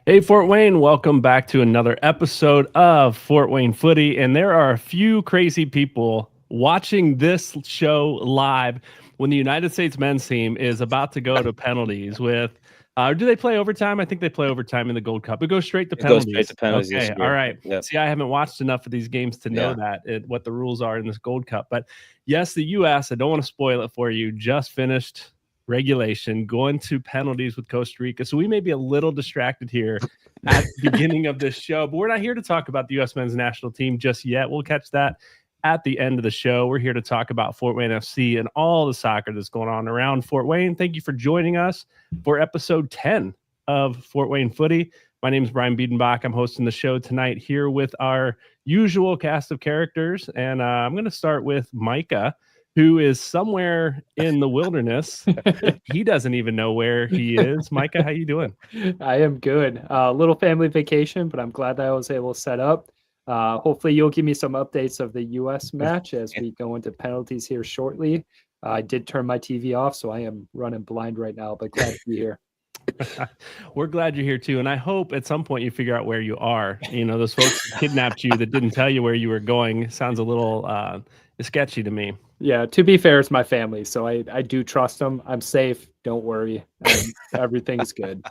Hey, Fort Wayne, welcome back to another episode of Fort Wayne Footy. And there are a few crazy people watching this show live when the United States men's team is about to go to penalties with, do they play overtime? I think they play overtime in the Gold Cup. It goes straight to It goes straight penalties. to penalties this Okay, all year. right. Yep. See, I haven't watched enough of these games to know what the rules are in this Gold Cup. But yes, the U.S., I don't want to spoil it for you, just finished regulation, going to penalties with Costa Rica. So we may be a little distracted here at the beginning of this show, but we're not here to talk about the U.S. men's national team just yet. We'll catch that at the end of the show. We're here to talk about Fort Wayne FC and all the soccer that's going on around Fort Wayne. Thank you for joining us for episode 10 of Fort Wayne Footy. My name is Brian Biedenbach. I'm hosting the show tonight here with our usual cast of characters, and I'm going to start with Micah, who is somewhere in the wilderness. He doesn't even know where he is. Micah, how you doing? I am good. Little family vacation, but I'm glad that I was able to set up. Hopefully you'll give me some updates of the U.S. match as we go into penalties here shortly. I did turn my TV off, so I am running blind right now, but glad to be here. We're glad you're here too, and I hope at some point you figure out where you are. You know, those folks kidnapped you that didn't tell you where you were going. Sounds a little sketchy to me. Yeah, to be fair, it's my family, so I do trust them. I'm safe. Don't worry. Everything's good.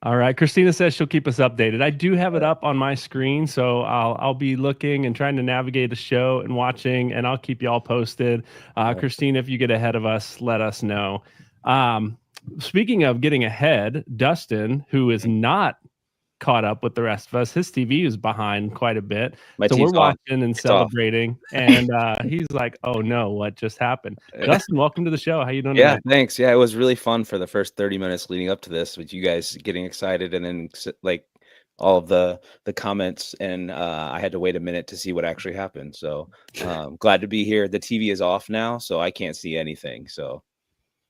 All right. Christina says she'll keep us updated. I do have it up on my screen, so I'll be looking and trying to navigate the show and watching, and I'll keep you all posted. Christina, if you get ahead of us, let us know. Speaking of getting ahead, Dustin, who is not caught up with the rest of us, his TV is behind quite a bit. So we're watching and celebrating, and he's like, "Oh no, what just happened?" Dustin, welcome to the show. How you doing? Yeah, tonight? thanks. Yeah, it was really fun for the first 30 minutes leading up to this, with you guys getting excited and then like all of the comments, and I had to wait a minute to see what actually happened. So glad to be here. The TV is off now, so I can't see anything. So.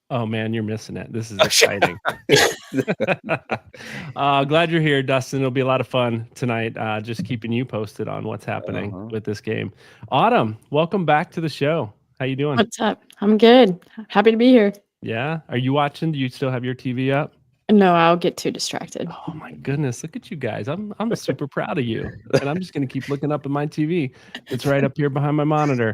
Oh man, you're missing it. This is exciting. Glad you're here, Dustin. It'll be a lot of fun tonight. Just keeping you posted on what's happening with this game. Autumn, welcome back to the show. How you doing? What's up? I'm good. Happy to be here. Yeah. Are you watching? Do you still have your TV up? No, I'll get too distracted. Oh my goodness. Look at you guys. I'm super proud of you. And I'm just going to keep looking up at my TV. It's right up here behind my monitor.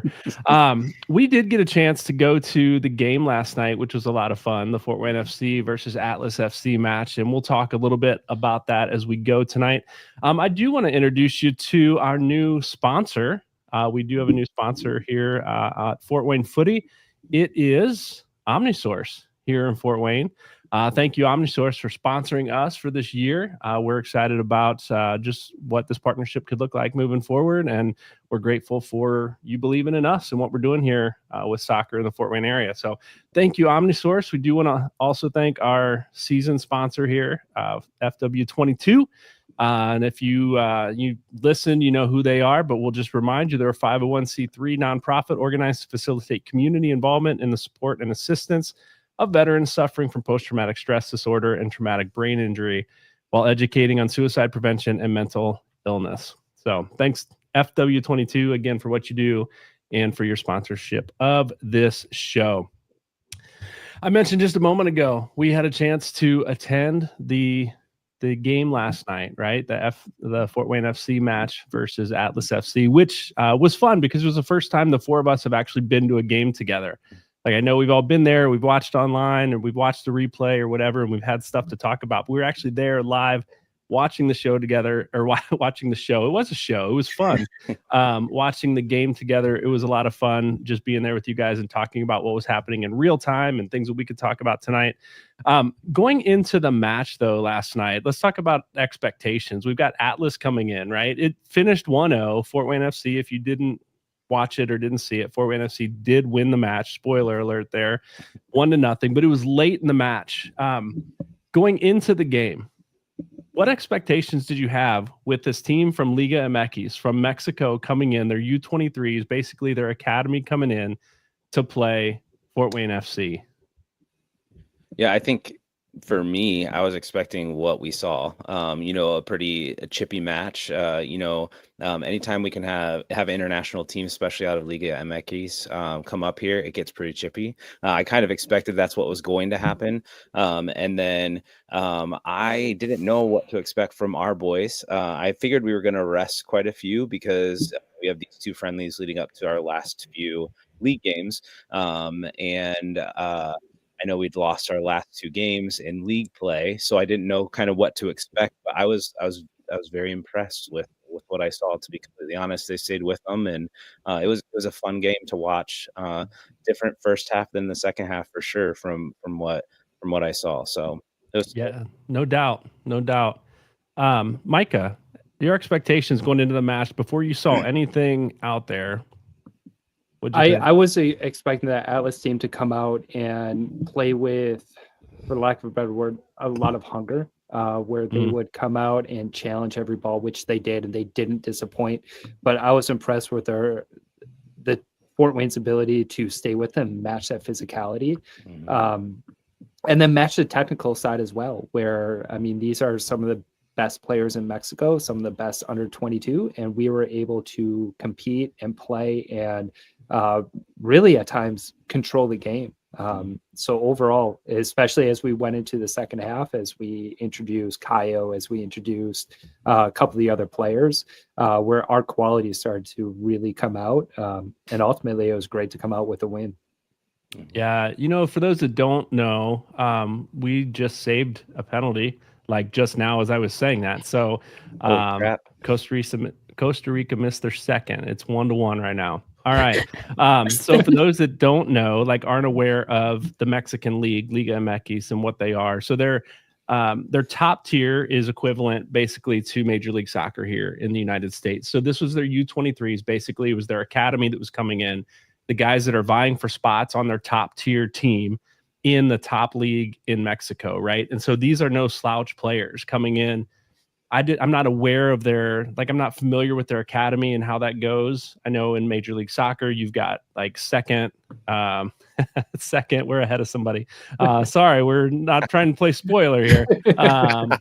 We did get a chance to go to the game last night, which was a lot of fun, the Fort Wayne FC versus Atlas FC match. And we'll talk a little bit about that as we go tonight. I do want to introduce you to our new sponsor. We do have a new sponsor here at Fort Wayne Footy. It is Omnisource here in Fort Wayne. Thank you, Omnisource, for sponsoring us for this year. We're excited about just what this partnership could look like moving forward, and we're grateful for you believing in us and what we're doing here with soccer in the Fort Wayne area. So thank you, Omnisource. We do want to also thank our season sponsor here, FW22. And if you listen, you know who they are, but we'll just remind you they're a 501c3 nonprofit organized to facilitate community involvement in the support and assistance of veterans suffering from post-traumatic stress disorder and traumatic brain injury while educating on suicide prevention and mental illness. So thanks, FW22, again, for what you do and for your sponsorship of this show. I mentioned just a moment ago, we had a chance to attend the game last night, right? The Fort Wayne FC match versus Atlas FC, which was fun because it was the first time the four of us have actually been to a game together. Like, I know we've all been there, we've watched online, or we've watched the replay or whatever, and we've had stuff to talk about. But we were actually there live watching the show together, or watching the show. It was a show. It was fun. Watching the game together, it was a lot of fun just being there with you guys and talking about what was happening in real time and things that we could talk about tonight. Going into the match, though, last night, let's talk about expectations. We've got Atlas coming in, right? It finished 1-0, Fort Wayne FC. If you didn't watch it or didn't see it, Fort Wayne FC did win the match. Spoiler alert there, 1-0, but it was late in the match. Going into the game, what expectations did you have with this team from Liga MX from Mexico coming in, their U23s, basically their academy coming in to play Fort Wayne FC? Yeah, I think for me, I was expecting what we saw. A pretty chippy match. Anytime we can have international teams, especially out of Liga MX, come up here, it gets pretty chippy. I kind of expected that's what was going to happen. And then I didn't know what to expect from our boys. I figured we were going to rest quite a few because we have these 2 friendlies leading up to our last few league games. I know we'd lost our last 2 games in league play, so I didn't know kind of what to expect. But I was very impressed with what I saw. To be completely honest, they stayed with them, and it was a fun game to watch. Different first half than the second half for sure from what I saw. So it was Yeah, no doubt, no doubt. Micah, your expectations going into the match before you saw anything out there. I was expecting that Atlas team to come out and play with, for lack of a better word, a lot of hunger, where they would come out and challenge every ball, which they did, and they didn't disappoint. But I was impressed with the Fort Wayne's ability to stay with them, match that physicality, and then match the technical side as well, where, I mean, these are some of the best players in Mexico, some of the best under 22, and we were able to compete and play and really at times control the game. So overall, especially as we went into the second half, as we introduced Kaio, as we introduced a couple of the other players, where our quality started to really come out. And ultimately, it was great to come out with a win. Yeah, for those that don't know, we just saved a penalty like just now as I was saying that. So Costa Rica missed their second. It's 1-1 right now. All right. So for those that don't know, like aren't aware of the Mexican League, Liga MX, and what they are. So their top tier is equivalent basically to Major League Soccer here in the United States. So this was their U23s. Basically, it was their academy that was coming in. The guys that are vying for spots on their top tier team in the top league in Mexico, right? And so these are no slouch players coming in. I'm not aware of I'm not familiar with their academy and how that goes. I know in Major League Soccer, you've got like second, we're ahead of somebody. Sorry, we're not trying to play spoiler here. But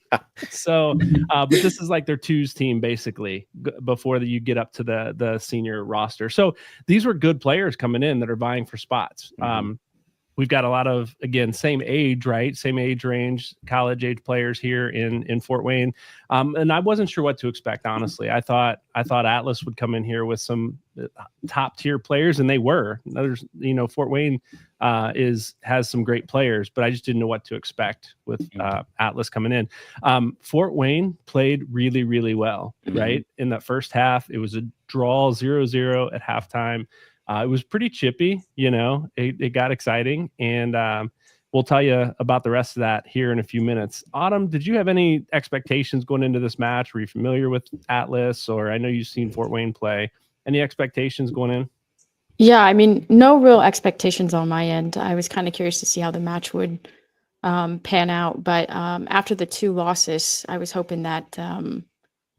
this is like their twos team basically before you get up to the senior roster. So these were good players coming in that are vying for spots. We've got a lot of, again, same age, right? Same age range, college age players here in Fort Wayne. And I wasn't sure what to expect, honestly. I thought Atlas would come in here with some top tier players, and they were. Fort Wayne has some great players, but I just didn't know what to expect with Atlas coming in. Fort Wayne played really, really well, right? In that first half, it was a draw 0-0 at halftime. It was pretty chippy, it got exciting, and we'll tell you about the rest of that here in a few minutes. Autumn, did you have any expectations going into this match? Were you familiar with Atlas, or I know you've seen Fort Wayne play? Any expectations going in? Yeah, I mean, no real expectations on my end. I was kind of curious to see how the match would pan out, but after the 2 losses, I was hoping that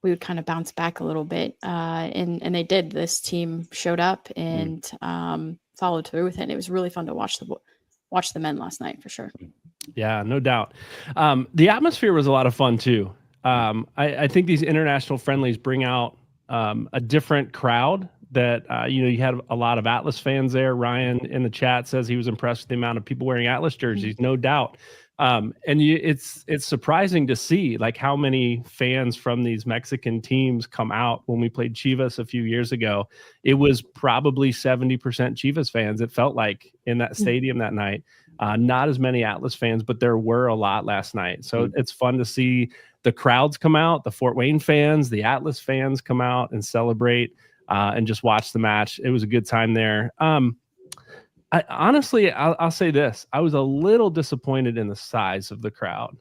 we would kind of bounce back a little bit. And they did. This team showed up and followed through with it. And it was really fun to watch the men last night for sure. Yeah, no doubt. The atmosphere was a lot of fun too. I think these international friendlies bring out a different crowd that, you had a lot of Atlas fans there. Ryan in the chat says he was impressed with the amount of people wearing Atlas jerseys, no doubt. It's surprising to see like how many fans from these Mexican teams come out. When we played Chivas a few years ago, it was probably 70% Chivas fans. It felt like in that stadium that night, not as many Atlas fans, but there were a lot last night. So it's fun to see the crowds come out, the Fort Wayne fans, the Atlas fans come out and celebrate and just watch the match. It was a good time there. Honestly, I'll say this. I was a little disappointed in the size of the crowd.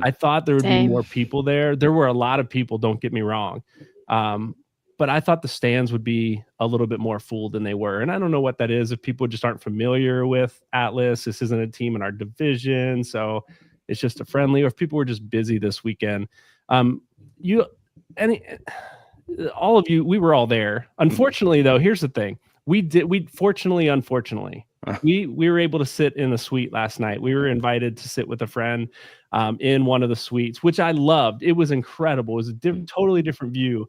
I thought there would be more people there. There were a lot of people, don't get me wrong. But I thought the stands would be a little bit more full than they were. And I don't know what that is. If people just aren't familiar with Atlas, this isn't a team in our division, so it's just a friendly, or if people were just busy this weekend. All of you, we were all there. Unfortunately, though, here's the thing. Unfortunately, we were able to sit in the suite last night. We were invited to sit with a friend in one of the suites, which I loved. It was incredible. It was a totally different view,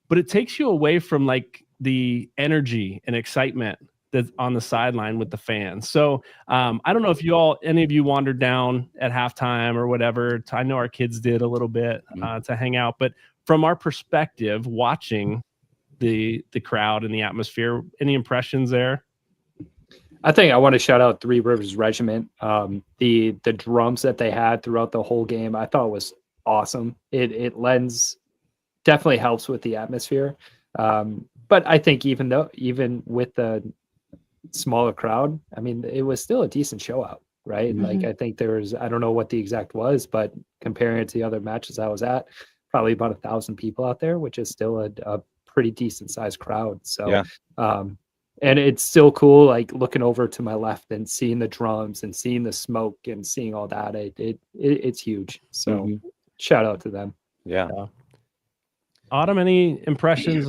but it takes you away from like the energy and excitement that's on the sideline with the fans. So I don't know if any of you wandered down at halftime or whatever. I know our kids did a little bit to hang out, but from our perspective, watching the crowd and the atmosphere, any impressions there? I think I want to shout out Three Rivers Regiment. The drums that they had throughout the whole game, I thought was awesome. It definitely helps with the atmosphere. But I think even with the smaller crowd, I mean, it was still a decent show out, right? Mm-hmm. Like I think I don't know what the exact was, but comparing it to the other matches I was at, probably about 1,000 people out there, which is still a pretty decent sized crowd. So, Yeah. And it's still cool, like looking over to my left and seeing the drums and seeing the smoke and seeing all that. It's huge. So shout out to them. Yeah. Autumn, any impressions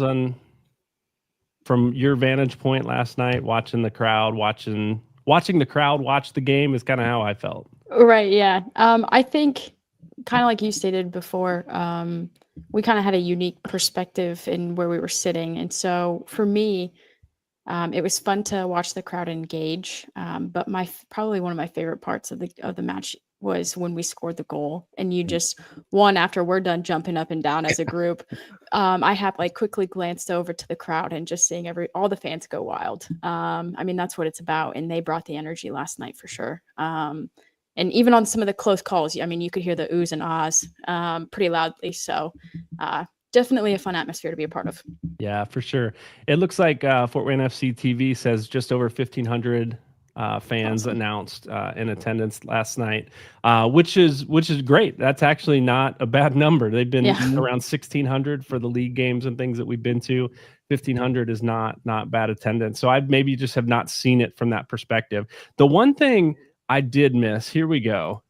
from your vantage point last night, watching the crowd, watching the crowd watch the game is kind of how I felt. Right. Yeah. I think kind of like you stated before, we kind of had a unique perspective in where we were sitting. And so for me, it was fun to watch the crowd engage. But probably one of my favorite parts of the match was when we scored the goal and you just after we're done jumping up and down as a group. I have like quickly glanced over to the crowd and just seeing all the fans go wild. I mean, that's what it's about. And they brought the energy last night for sure. And even on some of the close calls, I mean, you could hear the oohs and ahs pretty loudly. So definitely a fun atmosphere to be a part of. Yeah, for sure. It looks like Fort Wayne FC TV says just over 1,500 fans announced in attendance last night, which is great. That's actually not a bad number. They've been around 1,600 for the league games and things that we've been to. 1,500 is not bad attendance. So I maybe just have not seen it from that perspective. The one thing I did miss, here we go,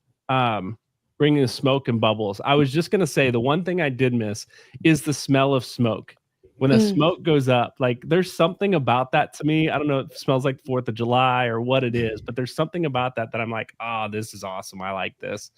bringing the smoke and bubbles. I was just going to say the one thing I did miss is the smell of smoke. When the smoke goes up, like there's something about that to me. I don't know if it smells like 4th of July or what it is, but there's something about that I'm like, oh, this is awesome. I like this.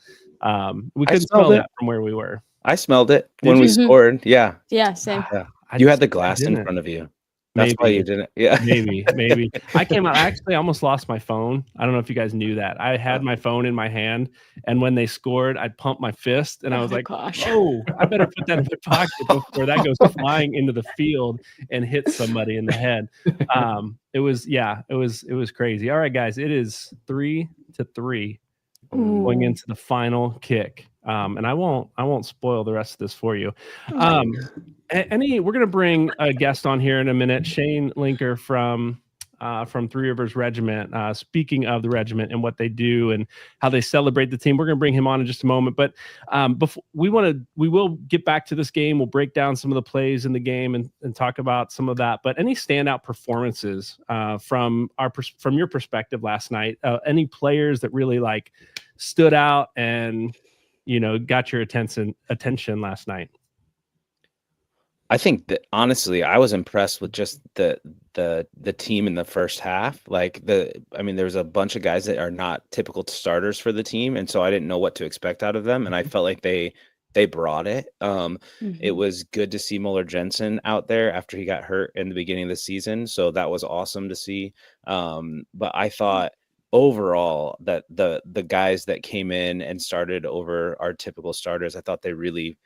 We couldn't smell that from where we were. I smelled it when we scored. Yeah. Yeah, same. Yeah. You had the glass in front of you. That's why you didn't. Yeah. Maybe. I came out. I actually almost lost my phone. I don't know if you guys knew that. I had my phone in my hand, and when they scored, I pumped my fist, and I was like, gosh. "Oh, I better put that in my pocket before that goes flying into the field and hits somebody in the head." It was crazy. All right, guys, it is 3-3 going into the final kick. And I won't spoil the rest of this for you. We're going to bring a guest on here in a minute, Shane Linker from Three Rivers Regiment. Speaking of the regiment and what they do and how they celebrate the team, we're going to bring him on in just a moment. But before we will get back to this game. We'll break down some of the plays in the game and talk about some of that. But any standout performances from your perspective last night? Any players that really like stood out and got your attention last night? I think that honestly, I was impressed with just the team in the first half. There's a bunch of guys that are not typical starters for the team, and so I didn't know what to expect out of them. And I felt like they brought it. It was good to see Muller Jensen out there after he got hurt in the beginning of the season, so that was awesome to see. But I thought overall that the guys that came in and started over our typical starters, I thought they really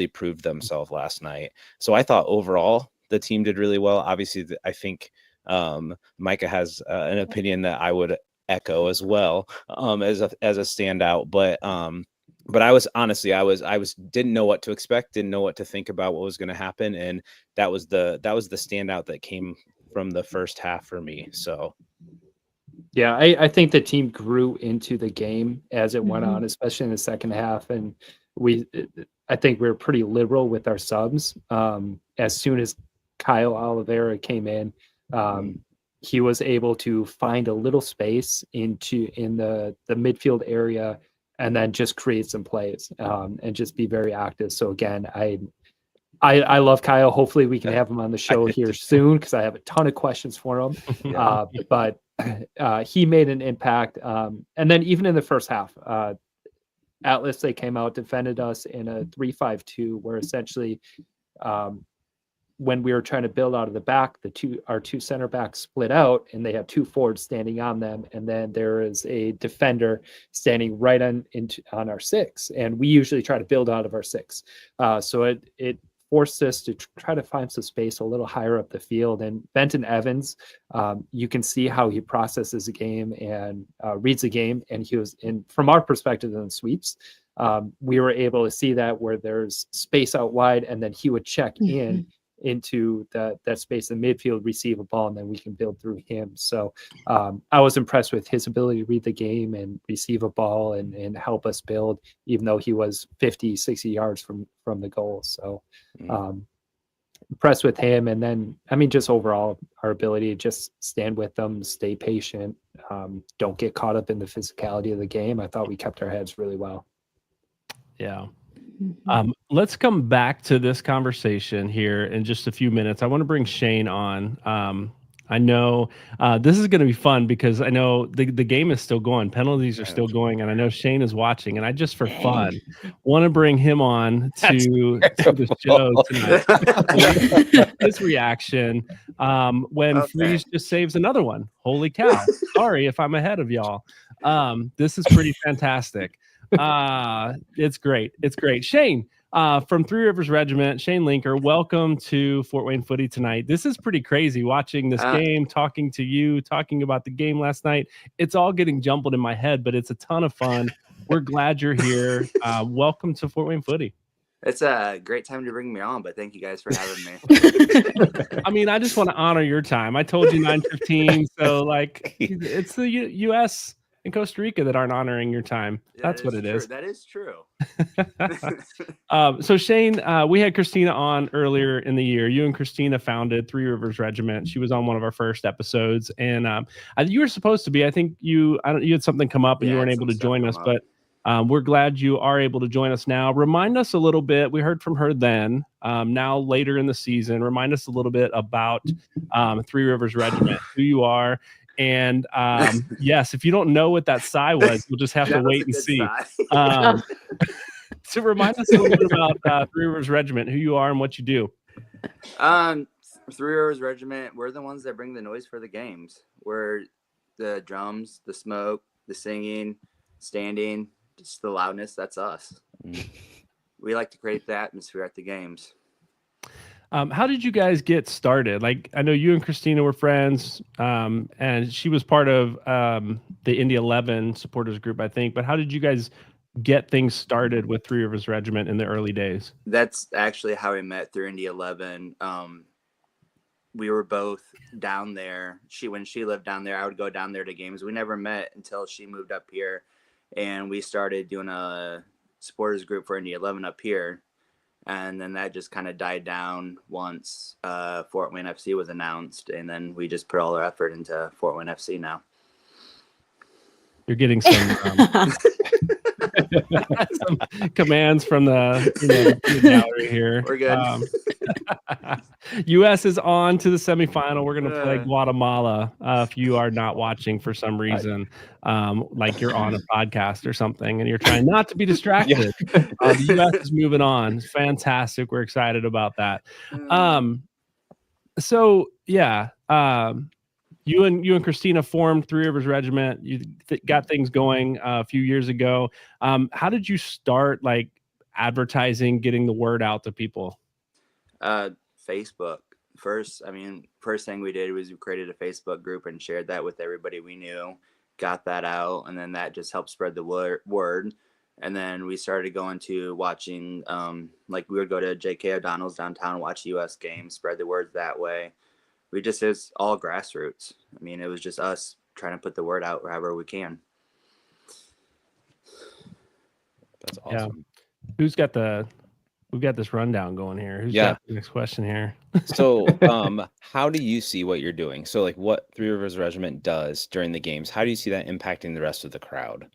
proved themselves last night. So I thought overall the team did really well. Obviously, I think Micah has an opinion that I would echo as well as a standout. But I was honestly, I was didn't know what to expect, didn't know what to think about what was going to happen, and that was the standout that came from the first half for me. So. Yeah, I think the team grew into the game as it went on, especially in the second half. And I think we were pretty liberal with our subs. As soon as Kyle Oliveira came in, he was able to find a little space in the midfield area and then just create some plays and just be very active. So again, I love Kyle. Hopefully we can have him on the show here soon because I have a ton of questions for him. But he made an impact. And then even in the first half, Atlas, they came out, defended us in a 3-5-2, where essentially when we were trying to build out of the back, our two center backs split out, and they have two forwards standing on them, and then there is a defender standing right on our six, and we usually try to build out of our six. So it forced us to try to find some space a little higher up the field. And Benton Evans, you can see how he processes a game and reads a game, and he was from our perspective in the sweeps. We were able to see that where there's space out wide, and then he would check in into that space in midfield, receive a ball, and then we can build through him. So I was impressed with his ability to read the game and receive a ball and help us build, even though he was 50, 60 yards from the goal. So impressed with him. And then, I mean, just overall, our ability to just stand with them, stay patient, don't get caught up in the physicality of the game. I thought we kept our heads really well. Yeah. Let's come back to this conversation here in just a few minutes. I want to bring Shane on. I know this is going to be fun because I know the game is still going. Penalties are still going, and I know Shane is watching. And I just for fun want to bring him on to the show tonight. His reaction when Freeze just saves another one. Holy cow! Sorry if I'm ahead of y'all. This is pretty fantastic. It's great. It's great. Shane, from Three Rivers Regiment, Shane Linker, welcome to Fort Wayne Footy tonight. This is pretty crazy watching this game, talking to you, talking about the game last night. It's all getting jumbled in my head, but it's a ton of fun. We're glad you're here. Welcome to Fort Wayne Footy. It's a great time to bring me on, but thank you guys for having me. I mean, I just want to honor your time. I told you 9:15, so like it's the U.S. and Costa Rica that aren't honoring your time. That's what it is. That is true. So Shane, we had Christina on earlier in the year. You and Christina founded Three Rivers Regiment. She was on one of our first episodes, and you were supposed to be. I think you had something come up and you weren't able to join us, but we're glad you are able to join us now. Remind us a little bit. We heard from her then. Now later in the season, remind us a little bit about Three Rivers Regiment, who you are. And yes, if you don't know what that sigh was, you'll just have to wait and see. So remind us a little bit about Three Rivers Regiment, who you are and what you do. Three Rivers Regiment, we're the ones that bring the noise for the games. We're the drums, the smoke, the singing, standing, just the loudness. That's us. We like to create the atmosphere at the games. How did you guys get started? Like, I know you and Christina were friends, and she was part of the Indy 11 supporters group, I think. But how did you guys get things started with Three Rivers Regiment in the early days? That's actually how we met through Indy 11. We were both down there. When she lived down there, I would go down there to games. We never met until she moved up here, and we started doing a supporters group for Indy 11 up here. And then that just kind of died down once Fort Wayne FC was announced. And then we just put all our effort into Fort Wayne FC now. You're getting some commands from the gallery here. We're good. U.S. is on to the semifinal. We're going to play Guatemala. If you are not watching for some reason, like you're on a podcast or something, and you're trying not to be distracted, the U.S. is moving on. It's fantastic. We're excited about that. So yeah. You and Christina formed Three Rivers Regiment. You got things going a few years ago. How did you start like advertising, getting the word out to people? Facebook. First thing we did was we created a Facebook group and shared that with everybody we knew, got that out, and then that just helped spread the word. And then we started going to watching, like we would go to J.K. O'Donnell's downtown, watch U.S. games, spread the word that way. It's all grassroots. I mean, it was just us trying to put the word out wherever we can. That's awesome. Yeah. We've got this rundown going here. Who's got the next question here? So, how do you see what you're doing? So, like, what Three Rivers Regiment does during the games, how do you see that impacting the rest of the crowd?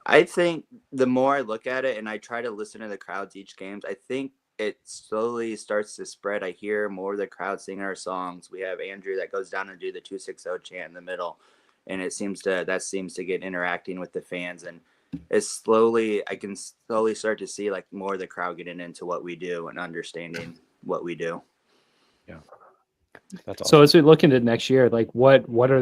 I think the more I look at it and I try to listen to the crowds each games, I think it slowly starts to spread. I hear more of the crowd singing our songs. We have Andrew that goes down and do the 260 chant in the middle, and it seems to get interacting with the fans, and I can slowly start to see like more of the crowd getting into what we do and understanding what we do. Yeah, that's awesome. So as we look into next year, like what are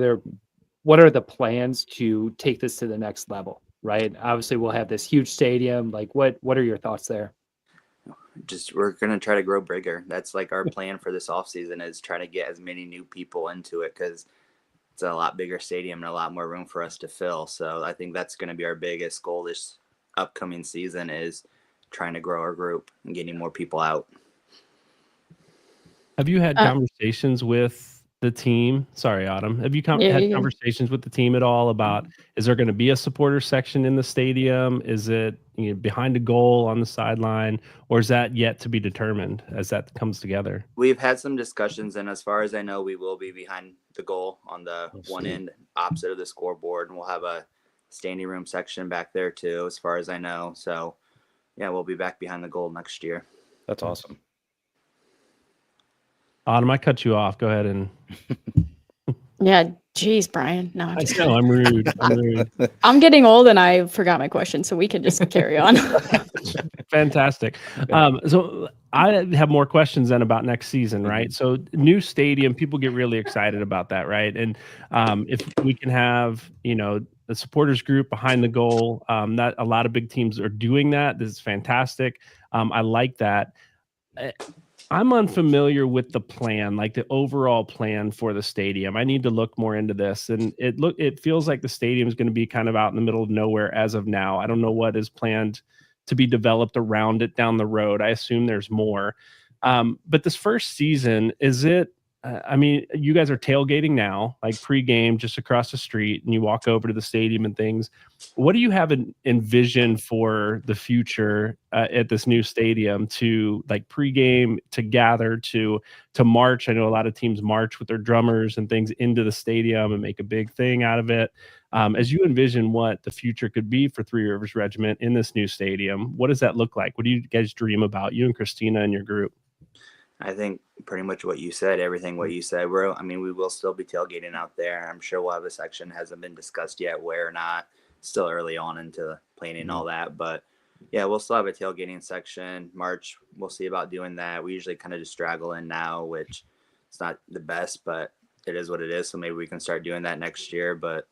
the plans to take this to the next level? Right. Obviously, we'll have this huge stadium. Like, what are your thoughts there? We're gonna try to grow bigger. That's like our plan for this off season, is trying to get as many new people into it, because it's a lot bigger stadium and a lot more room for us to fill. So I think that's going to be our biggest goal this upcoming season, is trying to grow our group and getting more people out. Have you had conversations with the team? Sorry, Autumn. Have you had conversations with the team at all about, is there going to be a supporter section in the stadium? Is it behind a goal on the sideline, or is that yet to be determined as that comes together? We've had some discussions, and as far as I know, we will be behind the goal on the one end opposite of the scoreboard, and we'll have a standing room section back there too, as far as I know. So yeah, we'll be back behind the goal next year. That's awesome. Autumn, I cut you off. Go ahead and. Yeah, geez, Brian. No, I'm just I'm rude. I'm rude. I'm getting old and I forgot my question, so we can just carry on. Fantastic. So I have more questions then about next season, right? So new stadium, people get really excited about that, right? And if we can have, the supporters group behind the goal, that a lot of big teams are doing that. This is fantastic. I like that. I'm unfamiliar with the plan, like the overall plan for the stadium. I need to look more into this, and it feels like the stadium is going to be kind of out in the middle of nowhere as of now. I don't know what is planned to be developed around it down the road. I assume there's more. But this first season, is it? You guys are tailgating now, like pregame, just across the street, and you walk over to the stadium and things. What do you have envisioned for the future at this new stadium, to like pregame, to gather, to march? I know a lot of teams march with their drummers and things into the stadium and make a big thing out of it. As you envision what the future could be for Three Rivers Regiment in this new stadium, what does that look like? What do you guys dream about, you and Christina and your group? I think pretty much what you said, everything what you said. We will still be tailgating out there. I'm sure we'll have a section. Hasn't been discussed yet where or not. Still early on into planning all that. But yeah, we'll still have a tailgating section. March, we'll see about doing that. We usually kind of just straggle in now, which it's not the best, but it is what it is. So maybe we can start doing that next year. But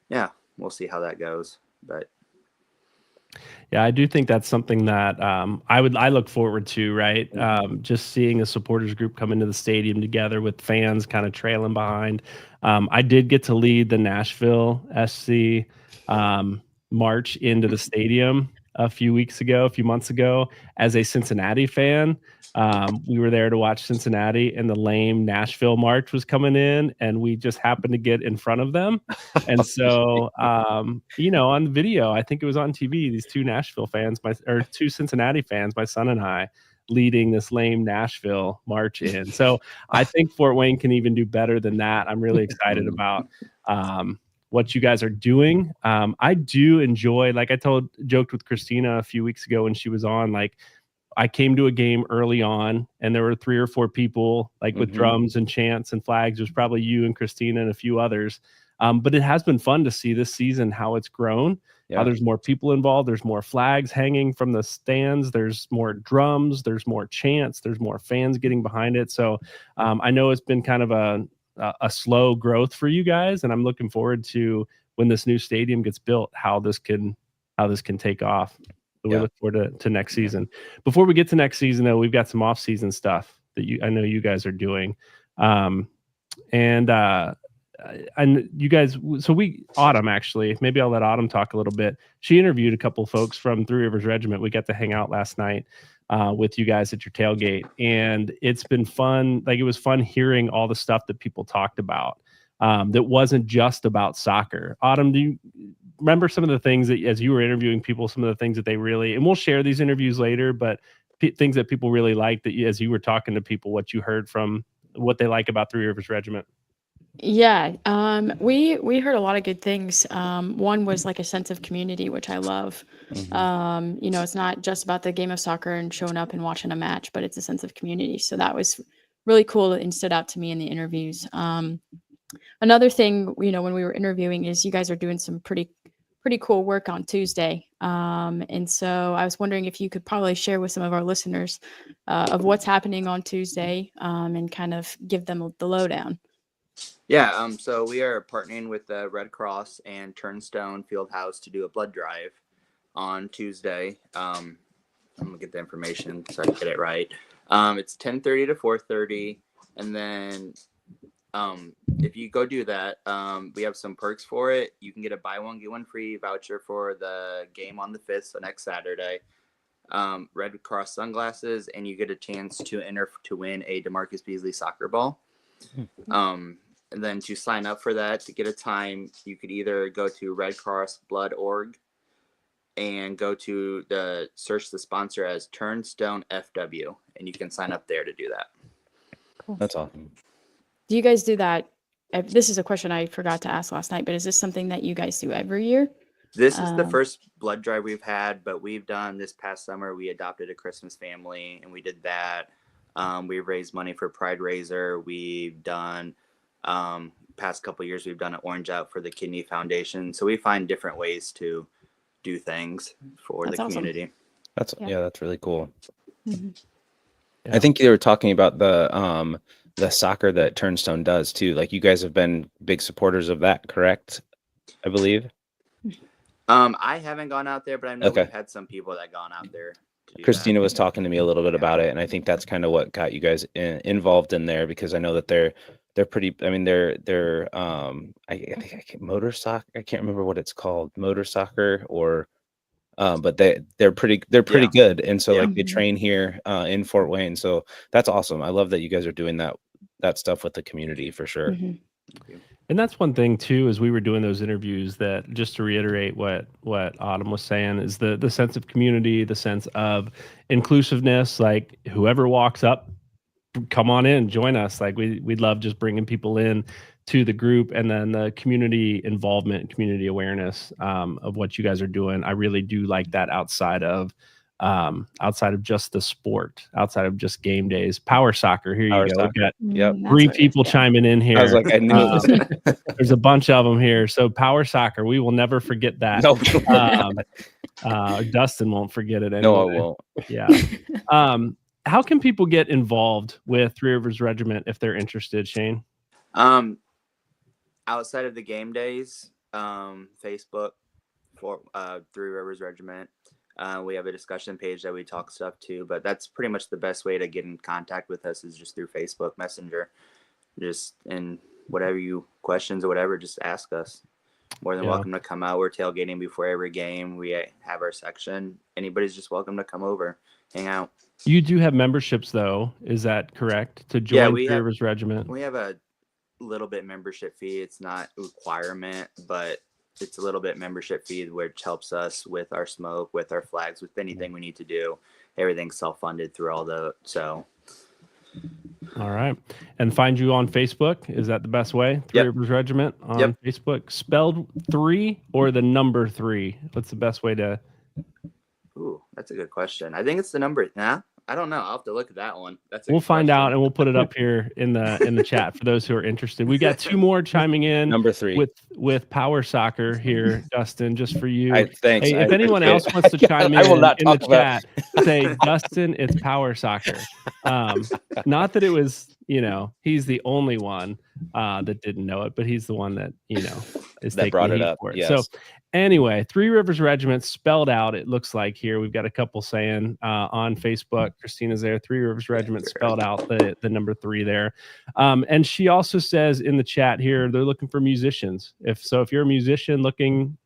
yeah, we'll see how that goes. But yeah, I do think that's something that I look forward to, right? Just seeing a supporters group come into the stadium together with fans kind of trailing behind. I did get to lead the Nashville SC march into the stadium a few months ago, as a Cincinnati fan. We were there to watch Cincinnati, and the lame Nashville march was coming in, and we just happened to get in front of them. And so, on the video, I think it was on TV, these two Nashville fans, two Cincinnati fans, my son and I, leading this lame Nashville march in. So I think Fort Wayne can even do better than that. I'm really excited about what you guys are doing. I do enjoy, like I joked with Christina a few weeks ago when she was on, like, I came to a game early on and there were 3 or 4 people like with drums and chants and flags. It was probably you and Christina and a few others. But it has been fun to see this season how it's grown. How there's more people involved. There's more flags hanging from the stands. There's more drums. There's more chants. There's more fans getting behind it. So I know it's been kind of a slow growth for you guys, and I'm looking forward to when this new stadium gets built, how this can take off. So we look forward to next season. Before we get to next season, though, we've got some off-season stuff that I know you guys are doing, and you guys. So Autumn, actually, maybe I'll let Autumn talk a little bit. She interviewed a couple folks from Three Rivers Regiment. We got to hang out last night with you guys at your tailgate, and it's been fun. Like, it was fun hearing all the stuff that people talked about. That wasn't just about soccer. Autumn, do you remember some of the things that, as you were interviewing people, some of the things that they really, and we'll share these interviews later, but things that people really liked, that as you were talking to people, what you heard from, what they like about Three Rivers Regiment? Yeah, we heard a lot of good things. One was like a sense of community, which I love. Mhm. You know, it's not just about the game of soccer and showing up and watching a match, but it's a sense of community. So that was really cool and stood out to me in the interviews. Another thing, you know, when we were interviewing is you guys are doing some pretty cool work on Tuesday. And so I was wondering if you could probably share with some of our listeners of what's happening on Tuesday and kind of give them the lowdown. Yeah, so we are partnering with the Red Cross and Turnstone Fieldhouse to do a blood drive on Tuesday. I'm gonna get the information so I can get it right. It's 10:30 to 4:30, and then if you go do that, we have some perks for it. You can get a buy one get one free voucher for the game on the 5th, so next Saturday. Red Cross sunglasses, and you get a chance to enter to win a DeMarcus Beasley soccer ball. And then to sign up for that, to get a time, you could either go to redcrossblood.org and go to search the sponsor as Turnstone FW, and you can sign up there to do that. Cool. That's awesome. Do you guys do that? This is a question I forgot to ask last night, but is this something that you guys do every year? This is the first blood drive we've had, but we've done this past summer. We adopted a Christmas family, and we did that. We've raised money for Pride Raiser. We've done past couple of years. We've done an Orange Out for the Kidney Foundation. So we find different ways to do things for That's the awesome. community. That's really cool. Mm-hmm. I think you were talking about the soccer that Turnstone does too. Like you guys have been big supporters of that, correct? I believe. I haven't gone out there, but I know Okay. we've had some people that gone out there to do Christina that. was talking to me a little bit about it, and I think that's kind of what got you guys involved in there, because I know that they're pretty. I mean, they're I think motor soccer. I can't remember what it's called, motor soccer, or but they're pretty good, and so like they train here in Fort Wayne. So that's awesome. I love that you guys are doing that stuff with the community for sure. Mm-hmm. And that's one thing too, as we were doing those interviews, that just to reiterate what Autumn was saying, is the sense of community, the sense of inclusiveness. Like whoever walks up, come on in, join us. Like we'd love just bringing people in to the group, and then the community involvement, community awareness of what you guys are doing. I really do like that outside of just the sport, outside of just game days. Power soccer. Here you go. We've got Yep. three people chiming in here. I was like, I knew it was. There's a bunch of them here. So power soccer, we will never forget that. No. Dustin won't forget it anyway. No, I won't. Yeah. How can people get involved with Three Rivers Regiment if they're interested, Shane? Outside of the game days, Facebook for Three Rivers Regiment. We have a discussion page that we talk stuff to, but that's pretty much the best way to get in contact with us is just through Facebook Messenger. Just and whatever you questions or whatever, just ask us. More than welcome to come out. We're tailgating before every game. We have our section. Anybody's just welcome to come over, hang out. You do have memberships, though. Is that correct? To join Three Rivers Regiment? We have a little bit membership fee. It's not a requirement, but it's a little bit membership fee, which helps us with our smoke, with our flags, with anything we need to do. Everything's self-funded through all the All right. And find you on Facebook. Is that the best way? Three Rivers Regiment on Facebook. Spelled 3 or the number 3? What's the best way to? Ooh, that's a good question. I think it's the number. Nah, I don't know. I'll have to look at that one. We'll find out, and we'll put it up here in the chat for those who are interested. We got 2 more chiming in. Number 3 with Power Soccer here, Dustin, just for you. Thanks. Hey, if anyone else wants to chime in, I will not in talk the about chat, say Dustin, it's Power Soccer. Not that it was, he's the only one that didn't know it, but he's the one that is that taking brought the it heat up. for it. Yes. So anyway, Three Rivers Regiment spelled out, it looks like here. We've got a couple saying on Facebook, Christina's there, Three Rivers Regiment spelled out the number 3 there. And she also says in the chat here, they're looking for musicians. If you're a musician listening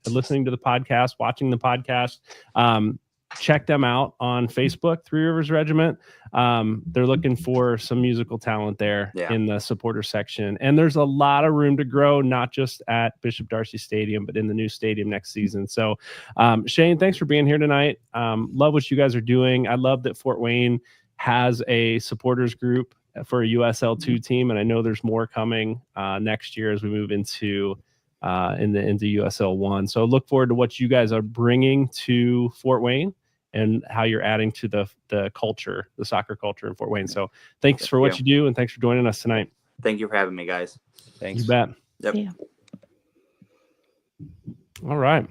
to the podcast, watching the podcast, check them out on Facebook, Three Rivers Regiment. They're looking for some musical talent there in the supporter section. And there's a lot of room to grow, not just at Bishop Darcy Stadium, but in the new stadium next season. So, Shane, thanks for being here tonight. Love what you guys are doing. I love that Fort Wayne has a supporters group for a USL2 team, and I know there's more coming next year as we move into USL1. So look forward to what you guys are bringing to Fort Wayne and how you're adding to the culture, the soccer culture in Fort Wayne. So thanks for what you do, and thanks for joining us tonight. Thank you for having me, guys. Thanks. You bet. Yep. Yeah. All right.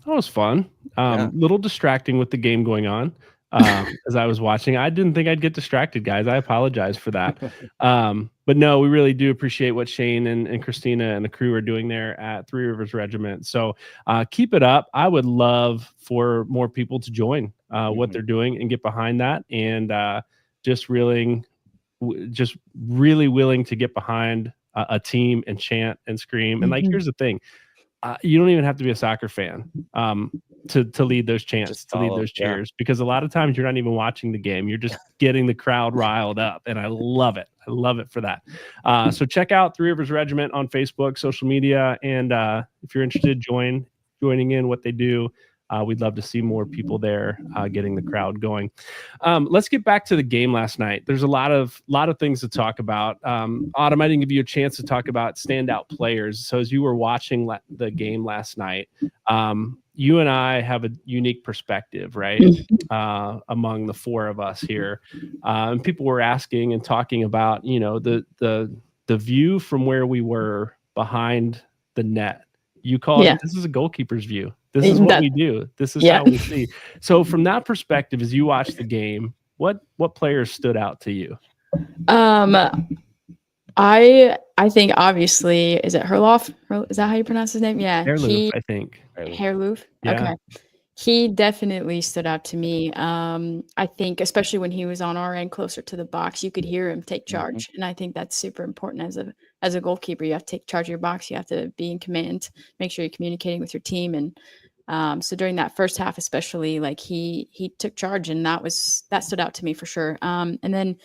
That was fun. Little distracting with the game going on as I was watching. I didn't think I'd get distracted, guys. I apologize for that. But no, we really do appreciate what Shane and Christina and the crew are doing there at Three Rivers Regiment. So keep it up. I would love for more people to join what they're doing and get behind that, and just really willing to get behind a team and chant and scream. And like, here's the thing. You don't even have to be a soccer fan to lead those chants, to lead those cheers, because a lot of times you're not even watching the game. You're just getting the crowd riled up, and I love it. I love it for that. So check out Three Rivers Regiment on Facebook, social media, and if you're interested, joining in what they do. We'd love to see more people there getting the crowd going. Let's get back to the game last night. There's a lot of things to talk about. Autumn, I didn't give you a chance to talk about standout players. So as you were watching the game last night, you and I have a unique perspective, right? Among the four of us here. And people were asking and talking about, the view from where we were behind the net. You call it, this is a goalkeeper's view. This is what we do. This is how we see. So from that perspective, as you watch the game, what players stood out to you? I think obviously, is it Herloff? Is that how you pronounce his name? Yeah. Herloff, I think. Herloff? Yeah. Okay. He definitely stood out to me. I think especially when he was on our end closer to the box, you could hear him take charge. And I think that's super important as a goalkeeper. You have to take charge of your box. You have to be in command, make sure you're communicating with your team. And so during that first half, especially, like he took charge, and that stood out to me for sure. And then